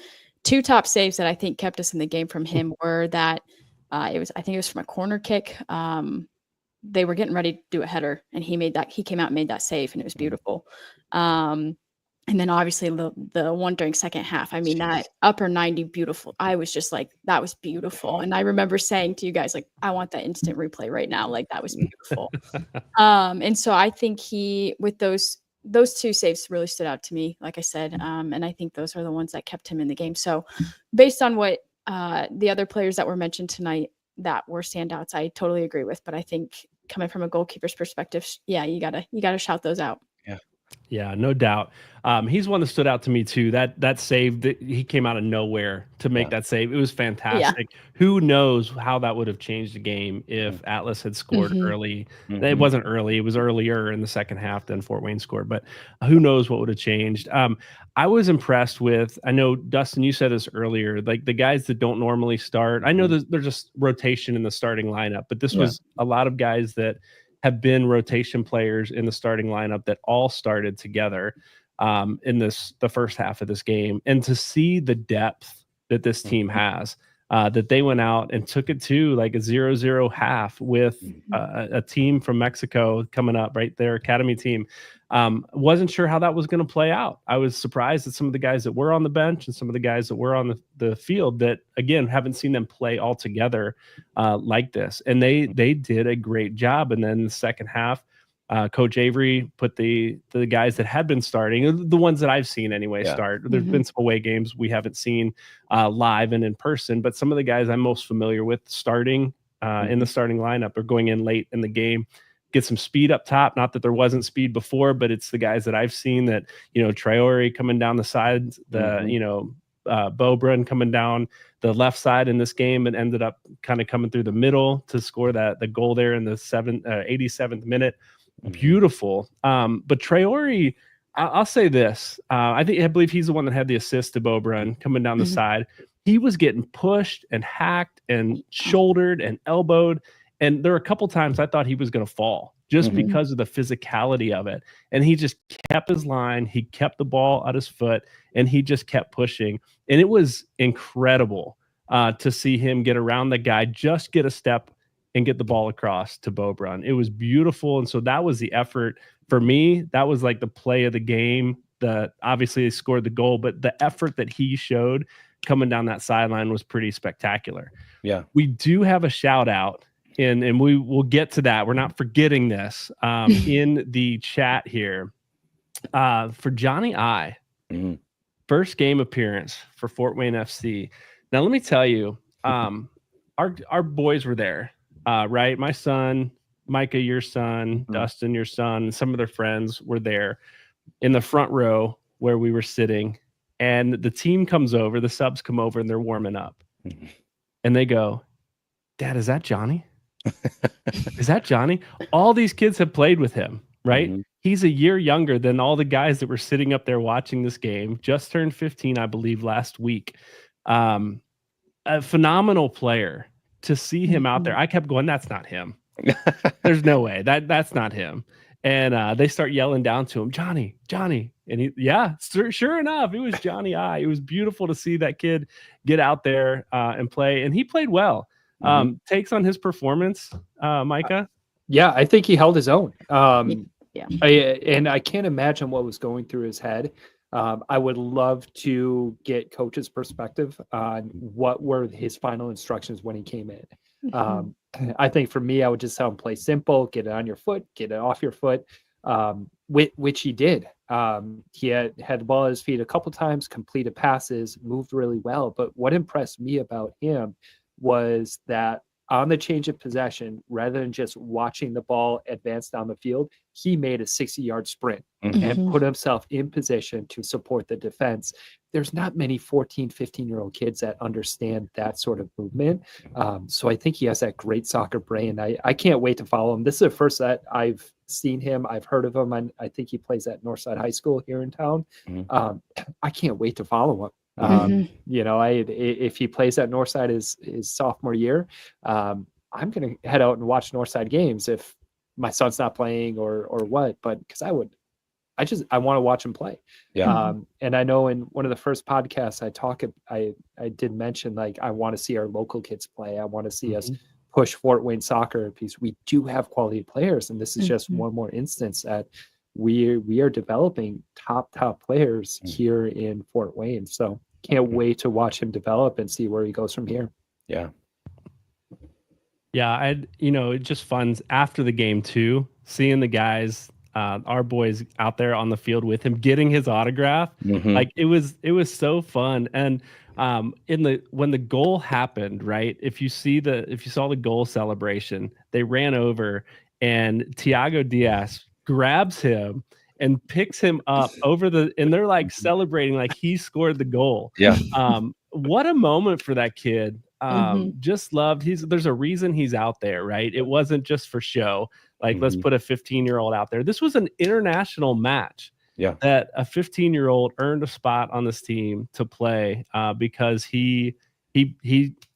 two top saves that I think kept us in the game from him were that I think it was from a corner kick. They were getting ready to do a header, and he came out and made that save, and it was beautiful. And then obviously the one during second half, I mean, that upper 90, beautiful. I was just like, that was beautiful. And I remember saying to you guys, like, I want that instant replay right now. Like, that was beautiful. And so I think with those two saves really stood out to me, like I said. And I think those are the ones that kept him in the game. So based on what the other players that were mentioned tonight that were standouts, I totally agree with. But I think coming from a goalkeeper's perspective, you gotta shout those out. Yeah, no doubt. He's one that stood out to me too. That save, he came out of nowhere to make that save. It was fantastic. Yeah. Who knows how that would have changed the game if Atlas had scored early. It wasn't early. It was earlier in the second half than Fort Wayne scored. But who knows what would have changed. I was impressed with, I know, Dustin, you said this earlier, like the guys that don't normally start. I know there's just rotation in the starting lineup, but this was a lot of guys that have been rotation players in the starting lineup that all started together in the first half of this game. And to see the depth that this team has, that they went out and took it to like a 0-0 half with a team from Mexico coming up, right? Their academy team. Wasn't sure how that was going to play out. I was surprised that some of the guys that were on the bench and some of the guys that were on the field that, again, haven't seen them play all together like this. And they did a great job. And then the second half, Coach Avery put the guys that had been starting, the ones that I've seen anyway, start. There's been some away games we haven't seen live and in person, but some of the guys I'm most familiar with starting in the starting lineup or going in late in the game. Get some speed up top. Not that there wasn't speed before, but it's the guys that I've seen that, Traore coming down the sides, Beaubrun coming down the left side in this game and ended up kind of coming through the middle to score the goal there in the 87th minute. Beautiful. But Traore, I'll say this. I believe he's the one that had the assist to Beaubrun coming down the side. He was getting pushed and hacked and shouldered and elbowed. And there were a couple times I thought he was going to fall just because of the physicality of it. And he just kept his line. He kept the ball at his foot, and he just kept pushing. And it was incredible to see him get around the guy, just get a step and get the ball across to Beaubrun. It was beautiful. And so that was the effort for me. That was like the play of the game. Obviously they scored the goal, but the effort that he showed coming down that sideline was pretty spectacular. Yeah. We do have a shout out, and we will get to that. We're not forgetting this in the chat here for Johnny I. Mhm. First game appearance for Fort Wayne FC. Now, let me tell you, our boys were there, right? My son, Micah, your son, Dustin, your son, and some of their friends were there in the front row where we were sitting. And the team comes over, the subs come over, and they're warming up. And they go, "Dad, is that Johnny? Is that Johnny?" All these kids have played with him, right? He's a year younger than all the guys that were sitting up there watching this game. Just turned 15, I believe, last week. A phenomenal player. To see him out there, I kept going, "That's not him. There's no way. That's not him." And they start yelling down to him, "Johnny, Johnny." And sure enough, it was Johnny I. It was beautiful to see that kid get out there and play. And he played well. Takes on his performance, Micah? Yeah, I think he held his own. Yeah. I can't imagine what was going through his head. I would love to get coach's perspective on what were his final instructions when he came in. I think for me, I would just tell him play simple, get it on your foot, get it off your foot, which he did. He had the ball at his feet a couple times, completed passes, moved really well. But what impressed me about him was that on the change of possession, rather than just watching the ball advance down the field, he made a 60-yard sprint and put himself in position to support the defense. There's not many 14, 15-year-old kids that understand that sort of movement. So I think he has that great soccer brain. I can't wait to follow him. This is the first that I've seen him. I've heard of him. I think he plays at Northside High School here in town. I can't wait to follow him. If he plays at Northside his sophomore year, I'm going to head out and watch Northside games if my son's not playing or what, but because I want to watch him play. And I know in one of the first podcasts I did mention, like, I want to see our local kids play. I want to see us push Fort Wayne soccer, because we do have quality players. And this is just one more instance that we are developing top players here in Fort Wayne. So can't wait to watch him develop and see where he goes from here. Yeah. It just fun after the game too, seeing the guys, our boys out there on the field with him, getting his autograph. Like it was so fun. And when the goal happened, right? If you saw the goal celebration, they ran over and Thiago Diaz grabs him and picks him up and they're like celebrating like he scored the goal. Yeah. What a moment for that kid. Just loved. There's a reason he's out there, right? It wasn't just for show. Like, let's put a 15-year-old out there. This was an international match. Yeah. That a 15-year-old earned a spot on this team to play because he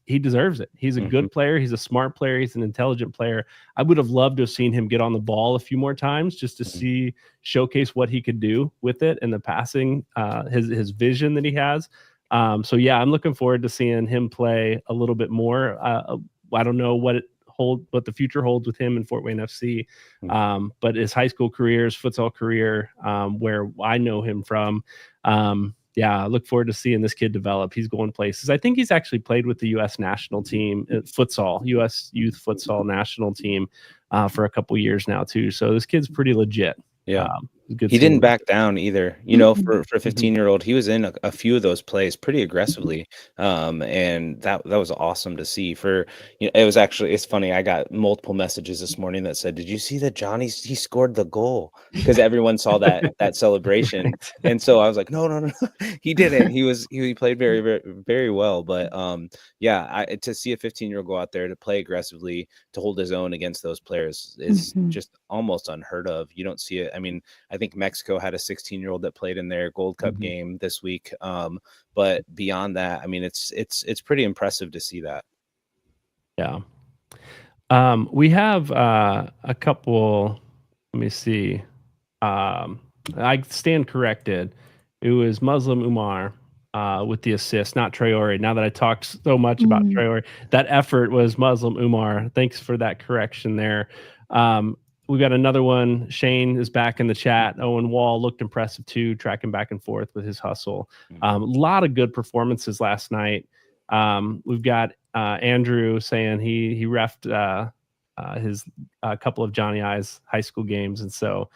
deserves it. He's a good player. He's a smart player. He's an intelligent player. I would have loved to have seen him get on the ball a few more times just to showcase what he could do with it and the passing, his vision that he has. So yeah, I'm looking forward to seeing him play a little bit more. I don't know what the future holds with him in Fort Wayne FC. But his high school career, his futsal career, where I know him from, I look forward to seeing this kid develop. He's going places. I think he's actually played with the U.S. national team, U.S. youth futsal national team for a couple years now too. So this kid's pretty legit. Yeah. He didn't back down either. For a 15-year-old, he was in a few of those plays pretty aggressively. And that was awesome to see. It's funny. I got multiple messages this morning that said, "Did you see that he scored the goal?" Because everyone saw that celebration. And so I was like, no, he didn't. He played very, very, very well. But to see a 15-year-old go out there to play aggressively, to hold his own against those players is just almost unheard of. You don't see it. I mean, I think Mexico had a 16-year-old that played in their Gold Cup game this week. But beyond that, I mean, it's pretty impressive to see that. Yeah. We have a couple. Let me see. I stand corrected. It was Muslim Umar with the assist, not Traore. Now that I talked so much about Traore, that effort was Muslim Umar. Thanks for that correction there. we got another one. Shane is back in the chat. Owen Wall looked impressive too, tracking back and forth with his hustle. A lot of good performances last night. We've got Andrew saying he reffed his couple of Johnny I's high school games, and so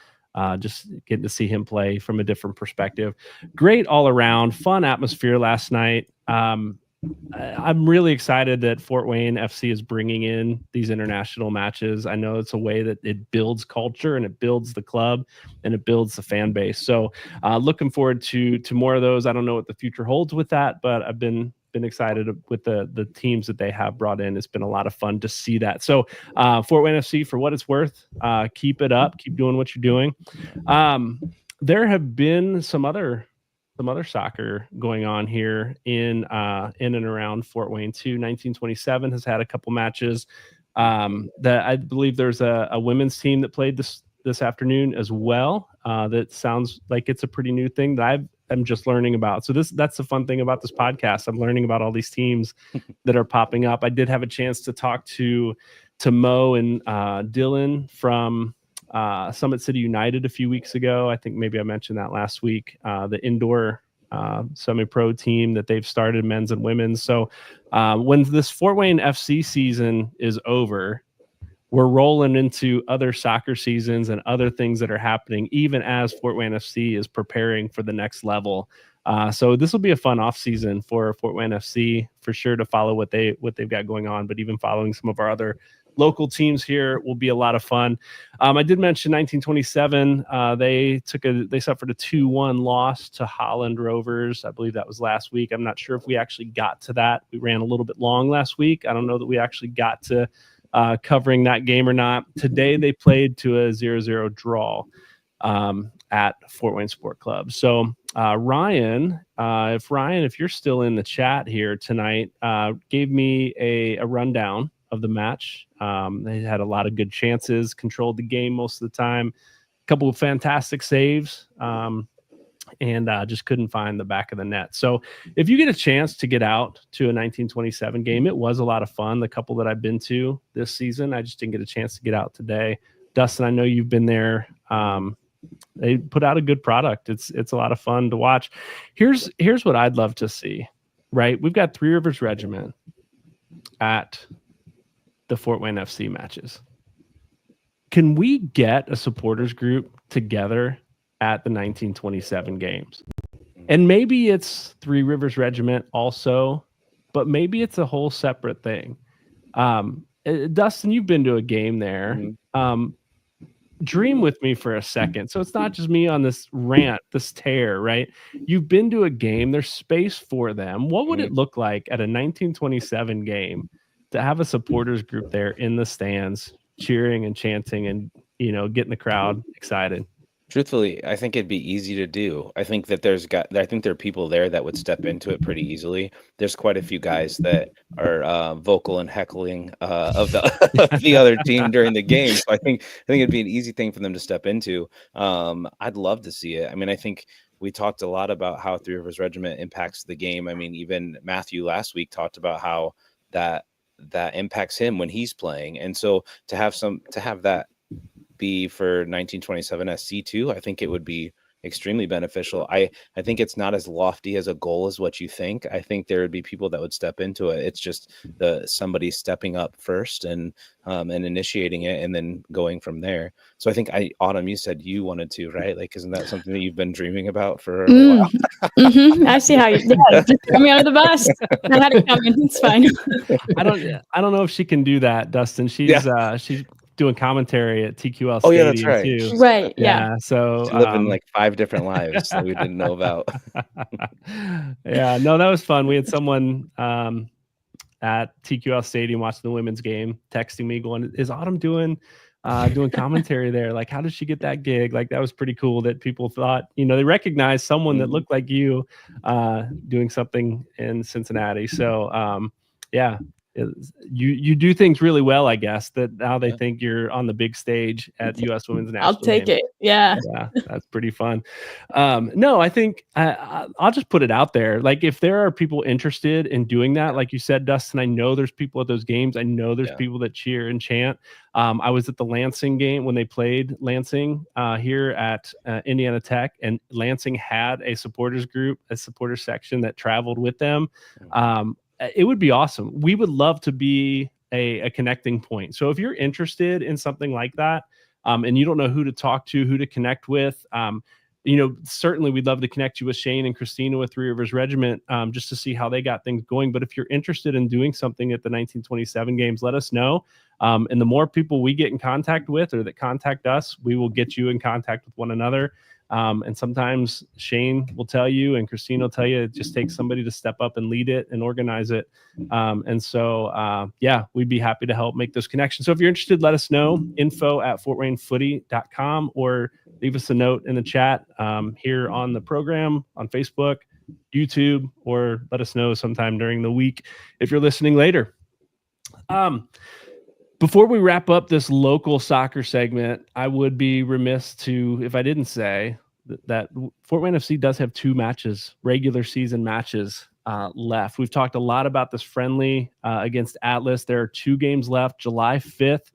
just getting to see him play from a different perspective. Great all around, fun atmosphere last night. I'm really excited that Fort Wayne FC is bringing in these international matches. I know it's a way that it builds culture and it builds the club and it builds the fan base. So looking forward to more of those. I don't know what the future holds with that, but I've been excited with the teams that they have brought in. It's been a lot of fun to see that. So Fort Wayne FC, for what it's worth, keep it up, keep doing what you're doing. There have been some other soccer going on here in and around Fort Wayne too. 1927 has had a couple matches. That I believe there's a women's team that played this afternoon as well. That sounds like it's a pretty new thing that I'm just learning about. So that's the fun thing about this podcast. I'm learning about all these teams that are popping up. I did have a chance to talk to Mo and Dylan from Summit City United a few weeks ago. I think maybe I mentioned that last week. The indoor semi-pro team that they've started, men's and women's. So when this Fort Wayne FC season is over, we're rolling into other soccer seasons and other things that are happening, even as Fort Wayne FC is preparing for the next level. So this will be a fun off season for Fort Wayne FC for sure to follow what they've got going on, but even following some of our other local teams here will be a lot of fun. I did mention 1927. They suffered a 2-1 loss to Holland Rovers. I believe that was last week. I'm not sure if we actually got to that. We ran a little bit long last week. I don't know that we actually got to covering that game or not. Today they played to a 0-0 draw at Fort Wayne Sport Club. So Ryan, if you're still in the chat here tonight, gave me a rundown of the match. They had a lot of good chances, controlled the game most of the time, a couple of fantastic saves, and just couldn't find the back of the net. So if you get a chance to get out to a 1927 game, it was a lot of fun. The couple that I've been to this season, I just didn't get a chance to get out today. Dustin, I know you've been there. They put out a good product. It's a lot of fun to watch. Here's what I'd love to see, right? We've got Three Rivers Regiment at the Fort Wayne FC matches. Can we get a supporters group together at the 1927 games? And maybe it's Three Rivers Regiment also, but maybe it's a whole separate thing. Dustin, you've been to a game there. Dream with me for a second. So it's not just me on this rant, this tear, right? You've been to a game. There's space for them. What would it look like at a 1927 game to have a supporters group there in the stands cheering and chanting and, getting the crowd excited? Truthfully, I think it'd be easy to do. I think that I think there are people there that would step into it pretty easily. There's quite a few guys that are vocal and heckling of the other team during the game. So I think it'd be an easy thing for them to step into. I'd love to see it. I mean, I think we talked a lot about how Three Rivers Regiment impacts the game. I mean, even Matthew last week talked about how that impacts him when he's playing. And so to have that be for 1927 SC2, I think it would be extremely beneficial. I think it's not as lofty as a goal as what you think. I think there would be people that would step into it. It's just somebody stepping up first and initiating it and then going from there. So I think Autumn, you said you wanted to, right? Like, isn't that something that you've been dreaming about for a while? I see how you just throw me out of the bus. I had it coming. It's fine. I don't know if she can do that, Dustin. She's doing commentary at TQL Stadium. Oh yeah, that's right. Too. Right. Yeah. So she's living like 5 different lives that we didn't know about. Yeah, no, that was fun. We had someone at TQL Stadium watching the women's game texting me going, "Is Autumn doing commentary there? Like, how did she get that gig?" Like, that was pretty cool that people thought, they recognized someone that looked like you doing something in Cincinnati. So yeah, you do things really well, I guess, that now they think you're on the big stage at U.S. Women's National I'll take Game. it. Yeah. Yeah, that's pretty fun. No, I think I'll just put it out there. Like, if there are people interested in doing that, like you said, Dustin, I know there's people at those games. I know there's people that cheer and chant. I was at the Lansing game when they played Lansing here at Indiana Tech, and Lansing had a supporters group, a supporters section that traveled with them. It would be awesome. We would love to be a connecting point. So if you're interested in something like that, and you don't know who to talk to, who to connect with, certainly we'd love to connect you with Shane and Christina with Three Rivers Regiment, just to see how they got things going. But if you're interested in doing something at the 1927 games, let us know. And the more people we get in contact with, or that contact us, we will get you in contact with one another. And sometimes Shane will tell you and Christine will tell you it just takes somebody to step up and lead it and organize it. And so, we'd be happy to help make those connections. So if you're interested, let us know, info@fortwaynefooty.com, or leave us a note in the chat here on the program, on Facebook, YouTube, or let us know sometime during the week if you're listening later. Before we wrap up this local soccer segment, I would be remiss if I didn't say that Fort Wayne FC does have 2 matches, regular season matches left. We've talked a lot about this friendly against Atlas. There are 2 games left. July 5th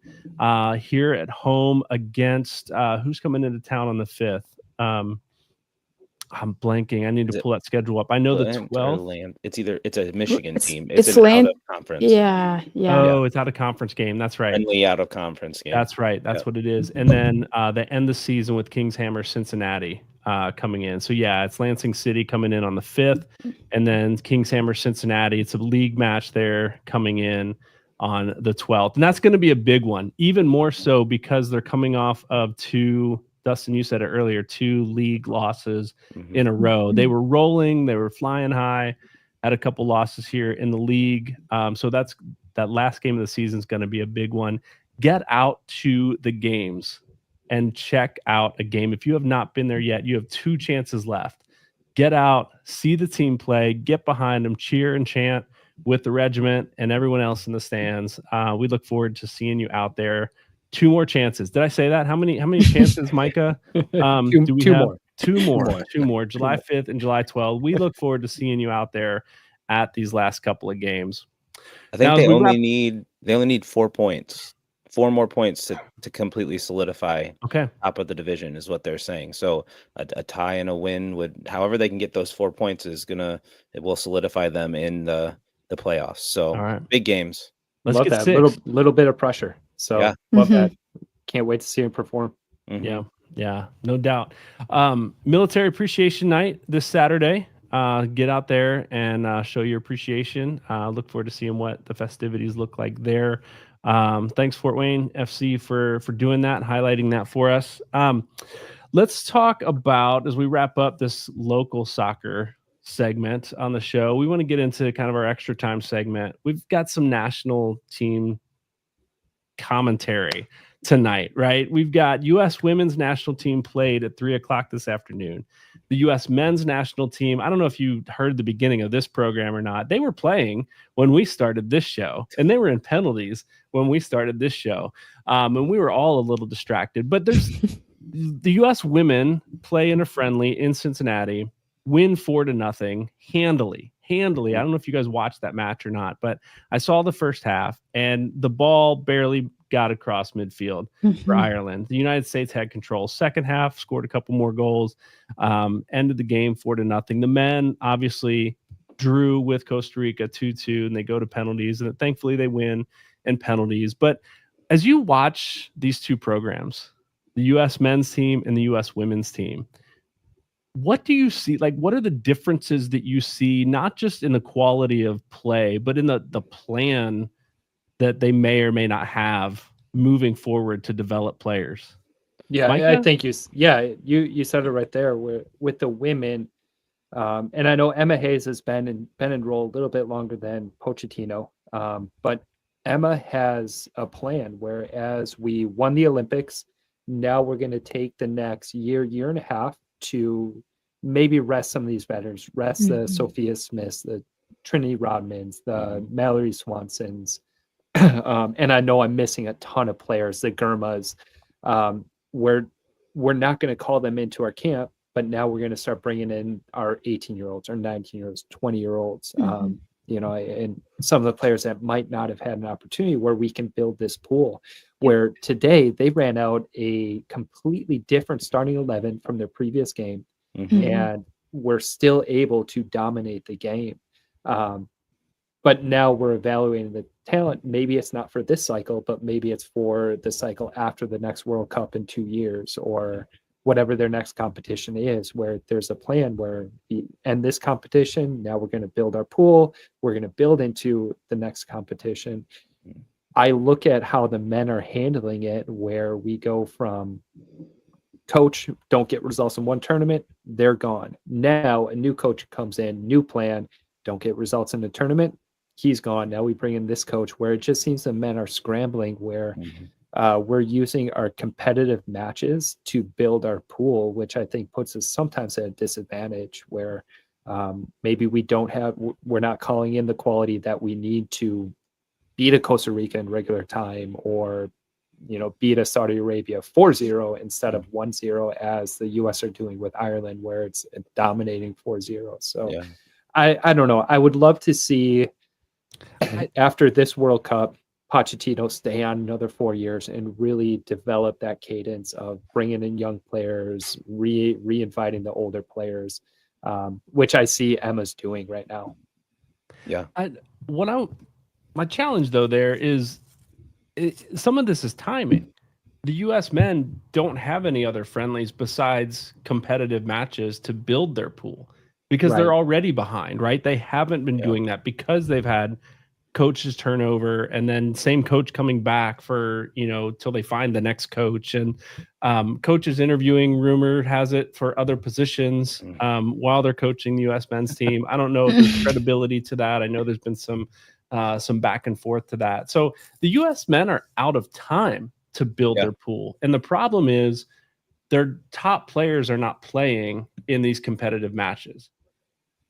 here at home against who's coming into town on the 5th? I'm blanking. I need to pull that schedule up. I know the 12th. It's a Michigan team. It's an Land. out of conference. Yeah. Oh, it's out of conference game. That's right. Friendly out of conference game. That's right. That's what it is. And then they end the season with Kingshammer Cincinnati coming in. So it's Lansing City coming in on the 5th, and then Kingshammer Cincinnati. It's a league match there coming in on the 12th, and that's going to be a big one, even more so because they're coming off of 2. Dustin, you said it earlier, 2 league losses in a row. They were rolling, they were flying high, had a couple losses here in the league. So that last game of the season is going to be a big one. Get out to the games and check out a game. If you have not been there yet, you have 2 chances left. Get out, see the team play, get behind them, cheer and chant with the regiment and everyone else in the stands. We look forward to seeing you out there. 2 more chances. Did I say that? How many chances, Micah? Do we two have? more. 2 more. 2 more. July 5th and July 12th. We look forward to seeing you out there at these last couple of games. I think they only need 4 points. 4 more points to completely solidify top of the division is what they're saying. So a tie and a win however they can get those 4 points it will solidify them in the playoffs. So big games. Let's love get that 6. little bit of pressure. So love that. Can't wait to see him perform. Yeah, no doubt. Military Appreciation Night this Saturday. Get out there and show your appreciation. Look forward to seeing what the festivities look like there. Thanks, Fort Wayne FC, for doing that, highlighting that for us. Let's talk about, as we wrap up this local soccer segment on the show, we want to get into kind of our extra time segment. We've got some national team commentary tonight, right? We've got U.S. women's national team played at 3:00 this afternoon. The U.S. men's national team, I don't know if you heard the beginning of this program or not. They were playing when we started this show, and they were in penalties when we started this show. And we were all a little distracted. But there's the U.S. women play in a friendly in Cincinnati, win 4-0 handily. I don't know if you guys watched that match or not, but I saw the first half, and the ball barely got across midfield for Ireland. The United States had control. Second half, scored a couple more goals, ended the game 4-0. The men obviously drew with Costa Rica 2-2, and they go to penalties, and thankfully they win in penalties. But as you watch these 2 programs, the U.S. men's team and the U.S. women's team, what do you see? Like, what are the differences that you see, not just in the quality of play, but in the plan that they may or may not have moving forward to develop players? Yeah, Micah? I think you said it right there with the women. And I know Emma Hayes has been enrolled a little bit longer than Pochettino. But Emma has a plan, whereas we won the Olympics, now we're going to take the next year and a half to maybe rest some of these veterans, rest the Sophia Smiths, the Trinity Rodmans, the Mallory Swansons, and I know I'm missing a ton of players, the Gurmas. We're not going to call them into our camp, but now we're going to start bringing in our 18-year-olds, our 19-year-olds, 20-year-olds, you know, and some of the players that might not have had an opportunity where we can build this pool. Where today they ran out a completely different starting 11 from their previous game, and we're still able to dominate the game. But now we're evaluating the talent. Maybe it's not for this cycle, but maybe it's for the cycle after the next World Cup in 2 years, or whatever their next competition is, where there's a plan where we end this competition. Now we're going to build our pool. We're going to build into the next competition. I look at how the men are handling it, where we go from coach, don't get results in one tournament, they're gone. Now a new coach comes in, new plan, don't get results in the tournament, he's gone. Now we bring in this coach, where it just seems the men are scrambling, where we're using our competitive matches to build our pool, which I think puts us sometimes at a disadvantage, where maybe we're not calling in the quality that we need to beat a Costa Rica in regular time, or, you know, beat a Saudi Arabia 4-0 instead of 1-0, as the US are doing with Ireland, where it's dominating 4-0. So I don't know. I would love to see after this World Cup, Pochettino stay on another 4 years and really develop that cadence of bringing in young players, re-inviting the older players, which I see Emma's doing right now. Yeah. My challenge though there is some of this is timing. The U.S. men don't have any other friendlies besides competitive matches to build their pool, because they're already behind, right? They haven't been doing that because they've had coaches turnover, and then same coach coming back for, you know, till they find the next coach, and coaches interviewing, rumor has it, for other positions while they're coaching the U.S. men's team. I don't know if there's credibility to that. I know there's been some back and forth to that. So the U.S. men are out of time to build their pool. And the problem is their top players are not playing in these competitive matches.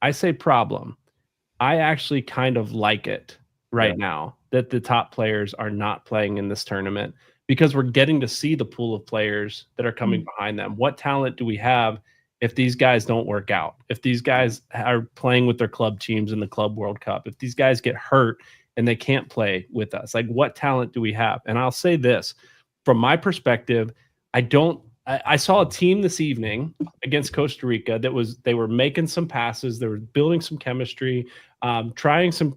I say problem. I actually kind of like it right now that the top players are not playing in this tournament, because we're getting to see the pool of players that are coming behind them. What talent do we have if these guys don't work out? If these guys are playing with their club teams in the Club World Cup, if these guys get hurt and they can't play with us, like, what talent do we have? And I'll say this, from my perspective, I saw a team this evening against Costa Rica they were making some passes, they were building some chemistry, trying some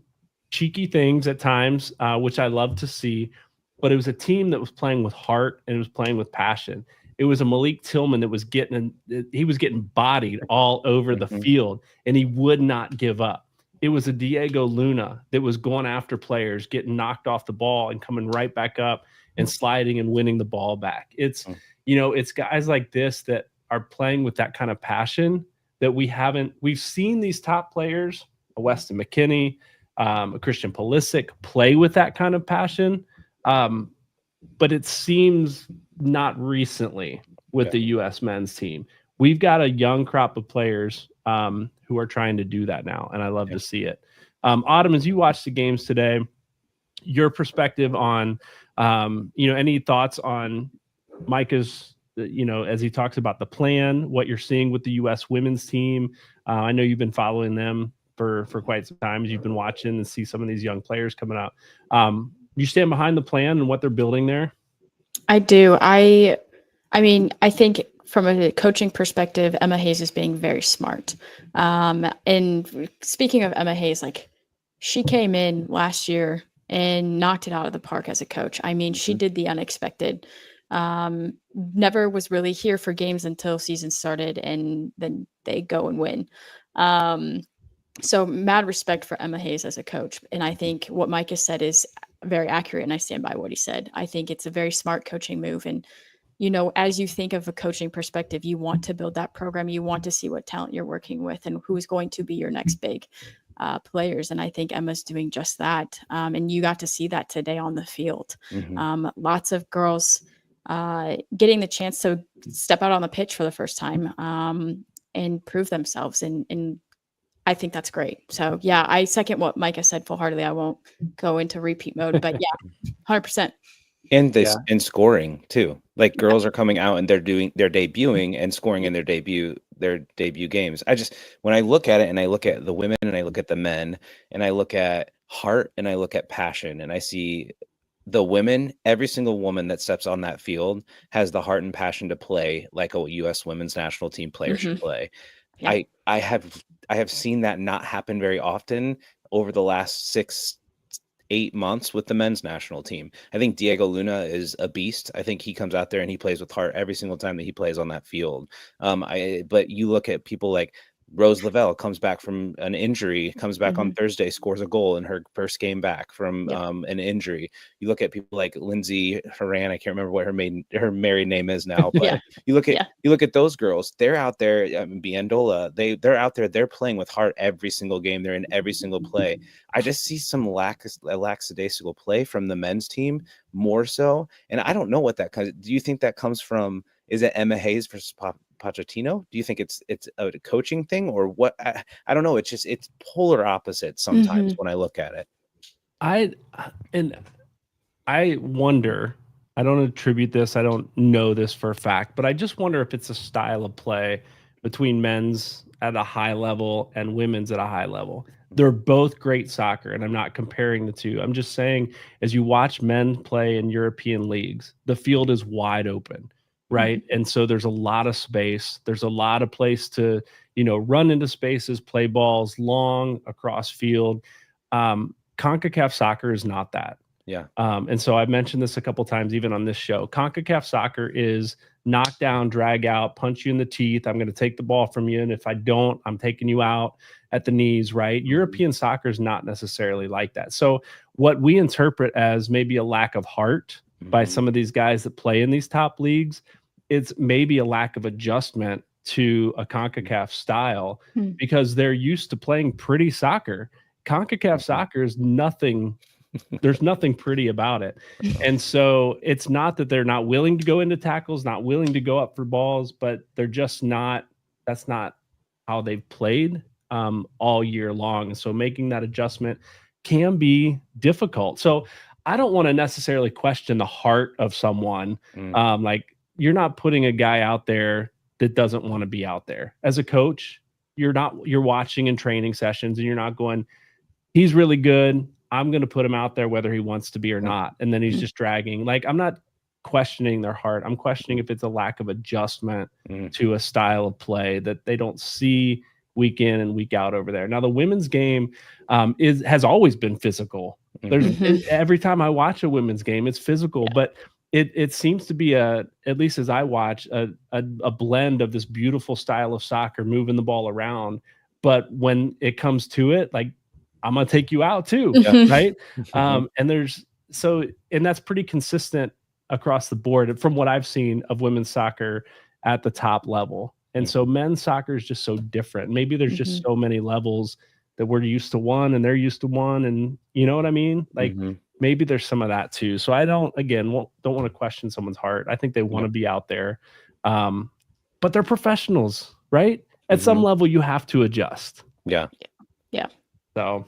cheeky things at times, which I love to see. But it was a team that was playing with heart and it was playing with passion. It was a Malik Tillman that was getting bodied all over the field, and he would not give up. It was a Diego Luna that was going after players, getting knocked off the ball and coming right back up and sliding and winning the ball back. It's, you know, it's guys like this that are playing with that kind of passion that we've seen these top players, a Weston McKinney, a Christian Pulisic, play with that kind of passion. But it seems not recently with the U.S. men's team. We've got a young crop of players who are trying to do that now, and I love to see it. Autumn, as you watch the games today, your perspective on, any thoughts on Micah's, as he talks about the plan, what you're seeing with the U.S. women's team. I know you've been following them for quite some time as you've been watching and see some of these young players coming out. You stand behind the plan and what they're building there? I do. I mean, I think from a coaching perspective, Emma Hayes is being very smart. And speaking of Emma Hayes, like, she came in last year and knocked it out of the park as a coach. I mean, she did the unexpected. Never was really here for games until season started, and then they go and win. So mad respect for Emma Hayes as a coach. And I think what Mike has said is very accurate, and I stand by what he said. I think it's a very smart coaching move. And, as you think of a coaching perspective, you want to build that program. You want to see what talent you're working with and who's going to be your next big players. And I think Emma's doing just that. And you got to see that today on the field. Lots of girls getting the chance to step out on the pitch for the first time and prove themselves. And I think that's great. So yeah, I second what Micah said full-heartedly. I won't go into repeat mode, but yeah, 100%. And this Yeah. and scoring too. Like girls are coming out and they're debuting and scoring in their debut games. When I look at it and I look at the women and I look at the men and I look at heart and I look at passion and I see the women, every single woman that steps on that field has the heart and passion to play like a US women's national team player should play. Yeah. I have seen that not happen very often over the last 6-8 months with the men's national team. I think Diego Luna is a beast. I think he comes out there and he plays with heart every single time that he plays on that field. But you look at people like Rose Lavelle comes back from an injury, comes back on Thursday, scores a goal in her first game back from an injury. You look at people like Lindsay Horan, I can't remember what her married name is now, but you look at those girls, they're out there, Biandola, they're out there, they're playing with heart every single game, they're in every single play. I just see some lackadaisical play from the men's team more so, and I don't know what that comes. Do you think that comes from? Is it Emma Hayes versus Pochettino? Do you think it's a coaching thing or what? I don't know. It's polar opposite sometimes when I look at it. I wonder, I don't attribute this, I don't know this for a fact, but I just wonder if it's a style of play between men's at a high level and women's at a high level. They're both great soccer, and I'm not comparing the two. I'm just saying, as you watch men play in European leagues, the field is wide open. Right. And so there's a lot of space. There's a lot of place to, run into spaces, play balls long across field. CONCACAF soccer is not that. Yeah. And so I've mentioned this a couple times, even on this show. CONCACAF soccer is knock down, drag out, punch you in the teeth. I'm going to take the ball from you. And if I don't, I'm taking you out at the knees, right? European soccer is not necessarily like that. So what we interpret as maybe a lack of heart by some of these guys that play in these top leagues, it's maybe a lack of adjustment to a CONCACAF style because they're used to playing pretty soccer. CONCACAF soccer is nothing. There's nothing pretty about it. And so it's not that they're not willing to go into tackles, not willing to go up for balls, but they're just not, that's not how they've played all year long. And so making that adjustment can be difficult. So I don't want to necessarily question the heart of someone. Like you're not putting a guy out there that doesn't want to be out there. As a coach, you're watching in training sessions and you're not going, he's really good, I'm going to put him out there whether he wants to be or not. And then he's just dragging. Like, I'm not questioning their heart. I'm questioning if it's a lack of adjustment to a style of play that they don't see week in and week out over there. Now, the women's game has always been physical. There's every time I watch a women's game, it's physical, but it seems to be at least as I watch, a blend of this beautiful style of soccer, moving the ball around. But when it comes to it, like, I'm going to take you out too. Right. And that's pretty consistent across the board from what I've seen of women's soccer at the top level. And so men's soccer is just so different. Maybe there's just so many levels that we're used to one and they're used to one. And you know what I mean? Like maybe there's some of that too. So I don't want to question someone's heart. I think they want to be out there. But they're professionals, right? At some level you have to adjust. Yeah. So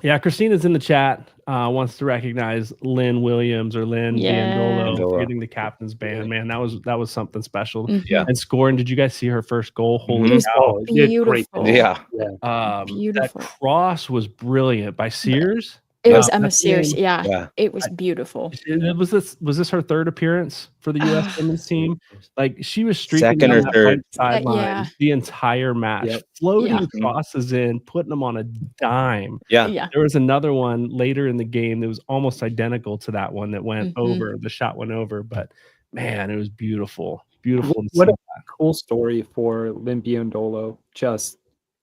yeah, Christina's in the chat, wants to recognize Lynn Williams or Lynn Biandolo, forgetting the captain's band. Man, that was something special. And scoring, did you guys see her first goal? Holy cow. Beautiful. Yeah. That cross was brilliant by Sears. It was Emma Sears. Yeah. It was beautiful. Was this her third appearance for the U.S. women's team? Like, she was streaking second or third sideline the entire match, floating crosses in, putting them on a dime. Yeah. There was another one later in the game that was almost identical to that one that went over. The shot went over, but man, it was beautiful. Beautiful. What a cool story for Lynn Biandolo, just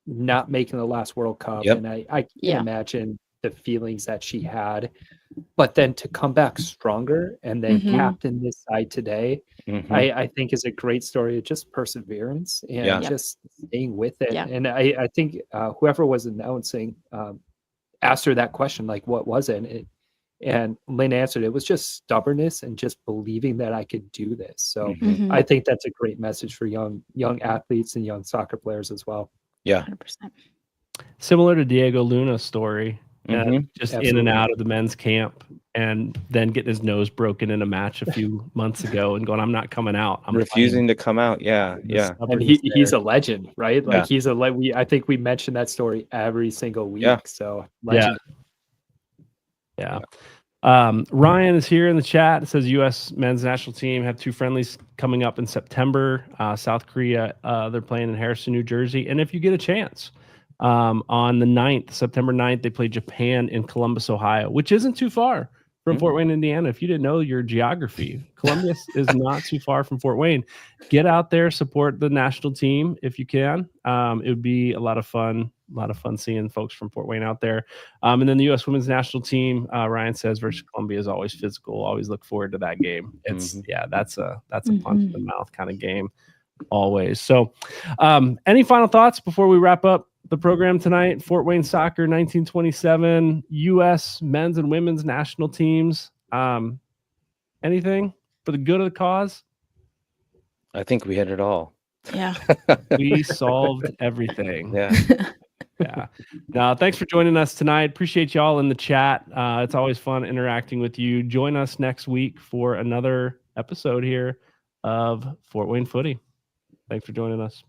not making the last World Cup. And I can't imagine the feelings that she had, but then to come back stronger and then captain this side today, I think is a great story of just perseverance and just staying with it. And I think whoever was announcing asked her that question, like, what was it? And Lynn answered, it was just stubbornness and just believing that I could do this. So I think that's a great message for young athletes and young soccer players as well. Yeah. 100%. Similar to Diego Luna's story, Mhm. just in and Absolutely. out of the men's camp, and then getting his nose broken in a match a few months ago, and going, "I'm not coming out. I'm Refusing to come out. Yeah, playing." The yeah, And stubbornness he's there. a legend, right? Like Yeah. he's a I think we mention that story every single week. Yeah. So Yeah. legend. Yeah. Ryan is here in the chat. It says U.S. men's national team have 2 friendlies coming up in September. South Korea, they're playing in Harrison, New Jersey. And if you get a chance, on the 9th, September 9th, they play Japan in Columbus, Ohio, which isn't too far from Fort Wayne, Indiana. If you didn't know your geography, Columbus is not too far from Fort Wayne. Get out there, support the national team if you can. It would be a lot of fun seeing folks from Fort Wayne out there. And then the U.S. women's national team, Ryan says, versus Columbia is always physical. Always look forward to that game. It's that's a punch in the mouth kind of game, always. So, any final thoughts before we wrap up the program tonight? Fort Wayne Soccer 1927, U.S. men's and women's national teams. Anything for the good of the cause? I think we hit it all. Yeah. We solved everything. Yeah. Yeah. Now, thanks for joining us tonight. Appreciate y'all in the chat. It's always fun interacting with you. Join us next week for another episode here of Fort Wayne Footy. Thanks for joining us.